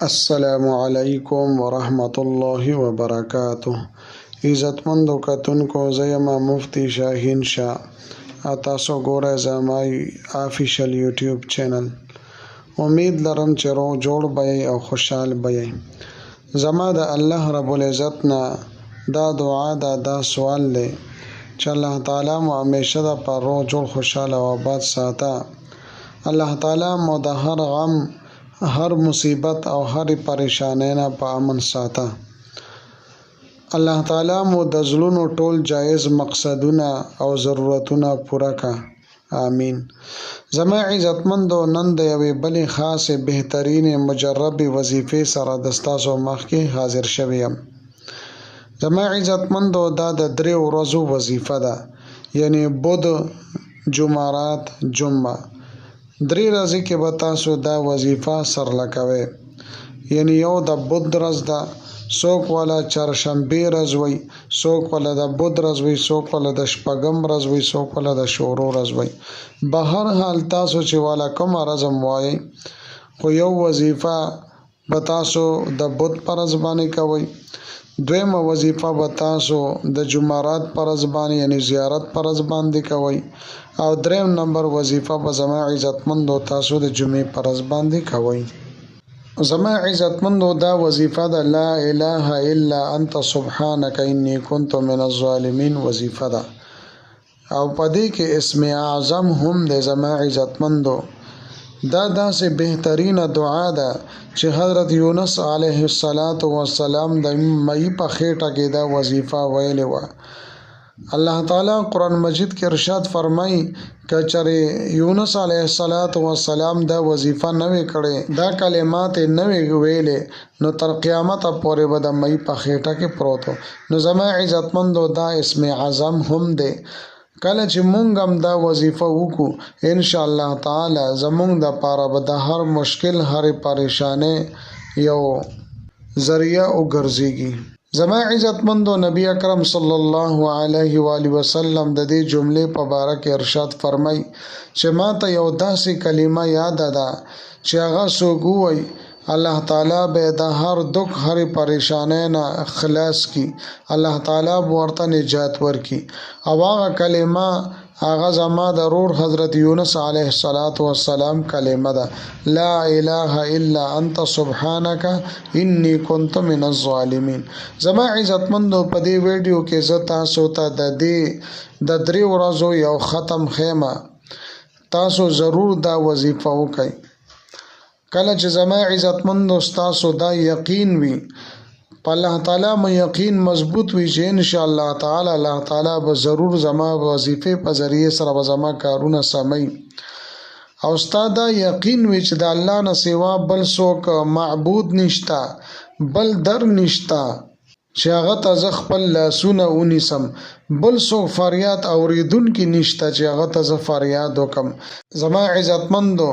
السلام علیکم ورحمت الله وبرکاته. عزتمندو کتونکو، زه یم مفتی شاهین شاه. تاسو ګورئ زما آفیشل یوټیوب چینل. امید لرم چې روغ جوړ به یې او خوشحال به یې. زما د الله رب العزت نه دا دعا ده، دا سوال دی چې الله تعالی مو همیشه د پر روغ جوړ خوشحاله او آباد ساته. الله تعالی مو د هر غم، هر مصیبت او هر پریشانی نه په امن ساته. الله تعالی مو د زړونو ټول جایز مقصدونه او ضرورتونه پوره کا. آمین. زما عزتمندو، نن د یوې بلې خاصې بهترین مجربې وظیفې سره د ستاسو مخکې حاضر شوی یم. زما عزتمندو، دا د 3 ورځو وظیفه ده، یعنی بود، جمعرات، جمعه. 3 ورځې کې به تاسو دا وظیفه سرله کوئ. یعنی یو د بود ورځ ده، څوک والا چهارشنبې ورځ وی، څوک والا د بود ورځ وی، څوک والا د شپږم ورځ وی، څوک والا د شورو ورځ وی. به هر حال تاسو چې والا کومه ورځ هم وایئ، خو یو وظیفه به تاسو د بود پر ورځ باندې کوئ. دویمه وظیفه به تاسو د جمعرات پر ورځ باندې یعنی زیارت پر ورځ باندې کوئ. او دریم نمبر وظیفه به زما عزتمندو تاسو د جمعې پر ورځ باندې کوئ. زما عزتمندو، دا وظیفه ده لا اله الا انت سبحانك انی کنت من الظالمین وظیفه ده. او په دې کې اسم اعظم هم دی. زما عزتمندو، دا داسې بهترینه دعا ده چې حضرت یونس علیه السلام د مئی په خېټه کې دا وظیفه ویلې وه. الله تعالی قرآن مجید کې ارشاد فرمایي که چېرې یونس علیه السلام دا وظیفه نه وی کړې، دا کلمات یې نه وی ویلې، نو تر قیامته پورې به د مئی په خېټه کې پروت و. نو زما عزتمندو، دا اسم اعظم هم دی. کله چې مونږ هم دا وظیفه وکړو، انشاءالله تعالی زمونږ د پاره به د هر مشکل، هر پریشانۍ یو ذریعه وګرځېږي. زما عزتمندو، نبی اکرم صلی الله علیه و آله وسلم د دې جملې په باره کې ارشاد فرمای چې ما ته یو داسې کلمه یاد ده چې هغه څوک ووایي، الله تعالی به د هر دک، هر پریشانی نه خلاص کی، الله تعالی به ورته نجات ورکی. او هغه کلمه هغه زما د رور حضرت یونس علیه السلام کلمه ده، لا اله الا انت سبحانك انی کنت من الظالمین. زما عزتمندو، په دې ویډیو کې زه تاسو ته د 3 ورځو یو ختم خیمه. تاسو ضرور دا وظیفه وکئ. کله چې زما عزتمندو تاسو دا یقین وي، په الله تعالی مو یقین مضبوط وي چې ان شاء الله تعالی الله تعالی به ضرور زما وظیفه په ذریعه سره به زما کارونه سمي. او ستا دا یقین وي چې د الله نه سوا بل څوک معبود نشتا، بل در نشتا چې هغه ته زه خپل لاسونه ونیسم، بل څوک فریاد اوریدونکي نشته چې هغه ته زه فریاد وکم. زما عزتمندو،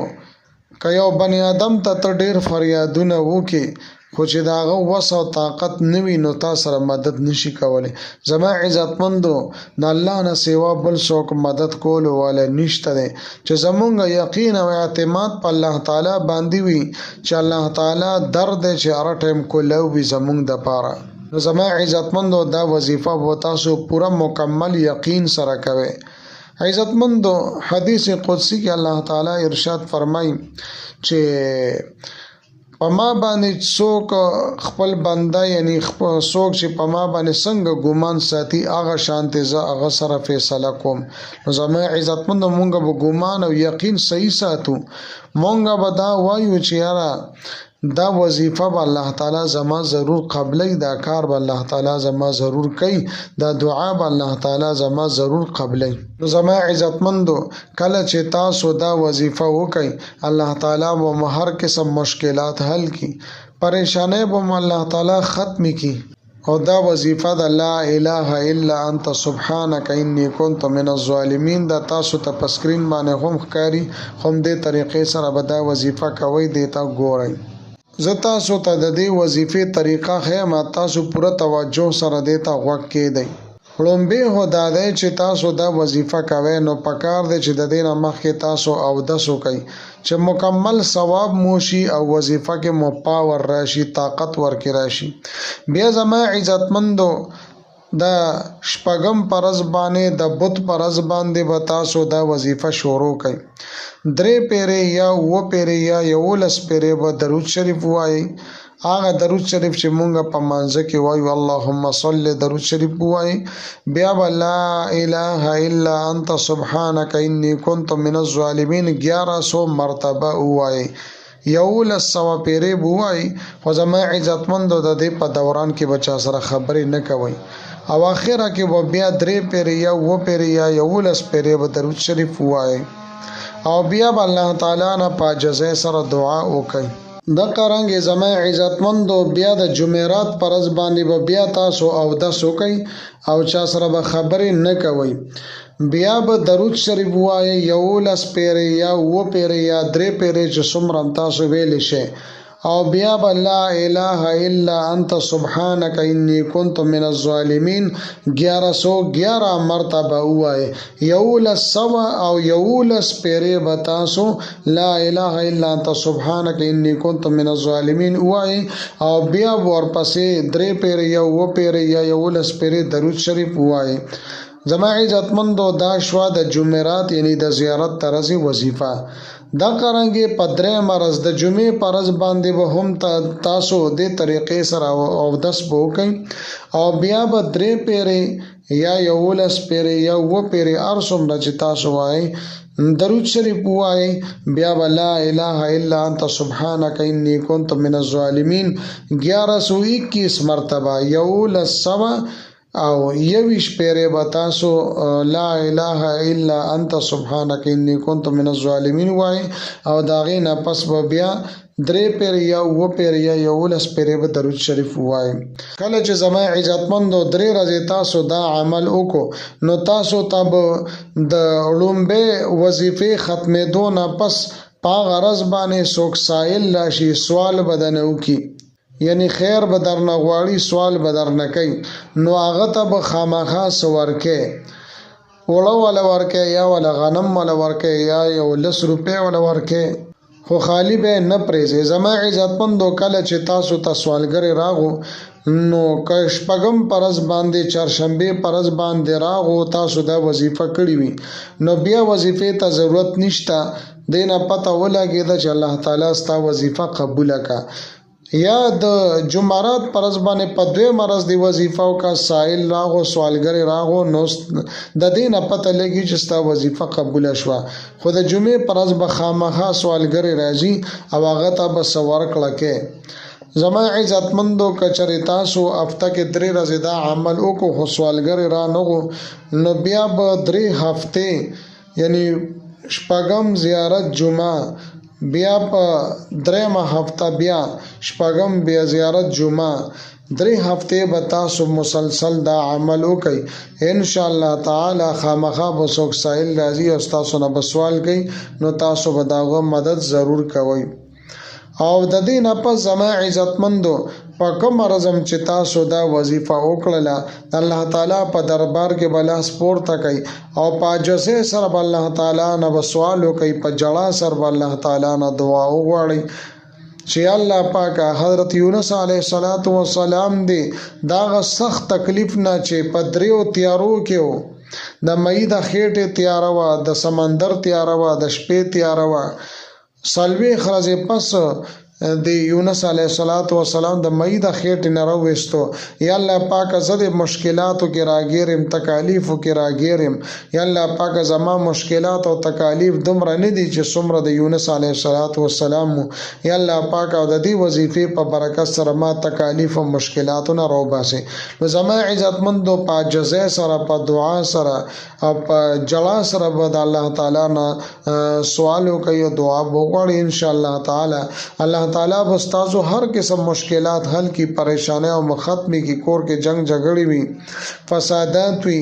که یو بنی آدم ته ډیر فریادونه وکي، خو چې د هغه وس او طاقت نه وي، نو تا سره مدد نشي کولی. زما عزتمندو، د الله نه سوا بل څوک مدد کولو والا نشته دی. چې زمونږ یقین او اعتماد په الله تعالی باندې وي چې الله تعالی درد دی چې هر ټایم کولو وي زمونږ دپاره. نو زما عزتمندو، دا وظیفه به تاسو پوره مکمل یقین سره کوئ. عزتمندو، حدیث قدسی کې الله تعالی ارشاد فرمای چې په ما باندې څوک خپل بنده، یعنی څوک چې په ما باندې څنګه ګمان ساتي، هغه شانتې زه هغه سره فیصله کوم. نو زما عزتمندو، مونږ به ګمان او یقین صحیح ساتو. مونږ به دا وایو چې یاره دا وظیفه به الله تعالی زما ضرور قبلی، دا کار به الله تعالی زما ضرور کوي، دا دعا به الله تعالی زما ضرور قبلی. نو زما عزتمندو، کله چې تاسو دا وظیفه وکئ، الله تعالی به هر قسم مشکلات حل کی، پریشانی به الله تعالی ختم کی. او دا وظیفه ده لا اله الا انت سبحانك انی کنت من الظالمین. دا تاسو ته په سکرین باندې هم ښکاري، هم دې طریقې سره به دا وظیفه کوئ. دې ته ګورئ. زه تاسو ته د دې وظیفې طریقه ښیم، تاسو پوره توجه سره دې ته غوږ کېږدئ. لومبه هو دا دی چې تاسو دا وظیفه کوئ نو پکار دی چې د دې نه مخکې تاسو اودس وکئ چې مکمل ثواب موشي او وظیفه کې مو پاور راشي، طاقت ورکې راشي. بیا زما عزتمندو دا شپږم پرز باندې د بت پرز باندې به تاسو دا وظیفه شروع کړئ. 3 پیرې یا 9 پیرې یا 11 پیرې به درود شریف وایي. هغه درود شریف چې مونږ په مانځه کې وایو اللهم صل، درود شریف وایي. بیا به لا اله الا انت سبحانك انی کنت من الظالمین 1100 مرتبه وایي. 1100 پیرې وایي. خو زما عزتمندو د دې په دوران کې بچا سره خبرې نه کوئ او اخره کې به بیا 3 پیرې یا 9 پیرې یا 11 پیرې به درود شریف وایي او بیا به الله تعالی نه په عاجزۍ سره دعا وکړئ. د قرانګ زما عزتمندو بیا د جمعرات پرز باندې به بیا تاسو اودس وکئ او چا سره به خبرې نه کوئ. بیا به درود شریف وایي 11 پیرې یا 9 پیرې یا 3 پیرې چې څومره تاسو ویلی شئ او بیا به لا اله الا انت سبحانك انی کنت من الظالمین 1111 مرتبه وایي. 1100 او 11 پیرې به تاسو لا اله الا انت سبحانك انی کنت من الظالمین وایي او بیا ورپسې 3 پیرې یا 9 پیرې یا 11 پیرې درود شریف وایي. زما عزتمندو دا شوا د جمعرات یعنی د زیارت طرزی وظیفه. دا قرانګي په 3 مرز د جمعې پرز باندې به هم تاسو د طریقې سره اودس وکئ او بیا به 3 پیرې یا 11 پیرې یا 9 پیرې ارسم چې تاسو وایي درود شریف وایي. بیا به لا اله الا انت سبحانك انی کنت من الظالمین 1121 مرتبه 1100 او 21 پیرې به تاسو لا اله الا انت سبحانك انی کنت من الظالمین وایي او دا غي نه پس به بیا 3 پیرې یا 9 پیرې یا 11 پیرې به درود شریف وایي. کله چې زما عزتمندو 3 ورځې تاسو دا عمل وکړو نو تاسو ته د لومبه وظیفې ختمېدو نه پس په غرض باندې څوک سائل راشي سوال بدنه وکي یعنی خیر به درنه غواړي سوال به درنه کوي نو هغه ته به خامخا ورکې وړه ولا ورکې یا ولا غنم ولا ورکې یا 10 روپۍ ولا ورکې خو خالی به نه پریزه. زما عزتمندو کله چې تاسو ته سوالګر راغو نو شپږم پرز باندې چهارشنبه پرز باندې راغو تاسو دا وظیفه کړی وي نو بیا وظیفه ته ضرورت نشته دینه پته ولګیدا چې الله تعالی ستا وظیفه قبول کا یا د جمعرات پرز باندې په 2 مرز دی وظیفه او کا سائل راغو سوالګر راغو نو د دینه پته لګی چې ستا وظیفه قبول شوه خو د جمعې پرز به خامخا سوالګر راځي او هغه ته به سوار کړه. زما عزتمندو کچری تاسو هفته کې 3 ورځې دا عمل وکړو خو سوالګر را نغو نو بیا به 3 هفته یعنی شپږم زیارت جمعه بیا په 3 هفته بیا شپږم بیا زیارت جمعه 3 هفته به تاسو مسلسل دا عمل وکئ ان شاء الله تعالی. خامخا به څوک سائل راځي او تاسو نه سوال کوي نو تاسو به داغه مدد ضرور کوئ. او د دې نه پس زما عزتمندو په کوم رزم چې تاسو دا وظیفه وکړه الله تعالی په دربار کې بلا سپورته کوي او په عجزه سره الله تعالی نه سوال کوي په جړه سره الله تعالی نه دعا وغواړي چې الله پاک حضرت یونس علیه السلام دی دا سخت تکلیف نه چې په 3 تیارو کې د مې د خېټه تیار وا د سمندر تیار وا د شپې تیار وا سلوي خرزه پس د یونس علیه السلام د مې د خېټې نه راوېستو یا الله پاک زده مشکلاتو کې راګیرم تکالیفو کې راګیرم یا الله پاک زما مشکلات او تکالیف دومره نه دي چې څومره د یونس علیه السلام یا الله پاک او د دې وظیفې په برکت سره ما تکالیف او مشکلاتونه راوباسي. نو زما عزتمندو په عجزه سره په دعا سره او په جلا سره به الله تعالی نه سوال کوي دعا وغواړي ان شاء الله تعالی. الله تعالی بستازو هر قسم مشکلات حل کی پریشانه او ختمی کی کور کې جنگ جګړې وي فسادات وي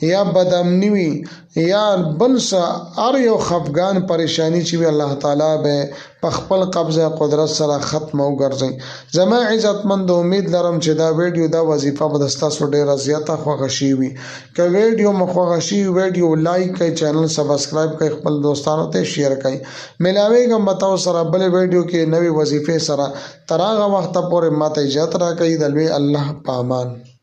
یا بدامنی وي یا بل څه هر یو خفګان پریشانی چې وي الله تعالی به په خپل قبضه قدرت سره ختم او ګرځي. زما عزتمند امید لرم چې دا ویډیو دا وظیفه به تاسو ډیره زیاته خوښ شي وي. که ویډیو مو خوښ شي ویډیو لایک کړئ، چینل سبسکرایب کړئ، خپل دوستانو ته شیر کړئ. ملاویږم به تاسو سره بل ویډیو کې نوې وظیفه سره. تر هغه وخت پورې ماته اجازه راکړئ. د لوی الله په امان.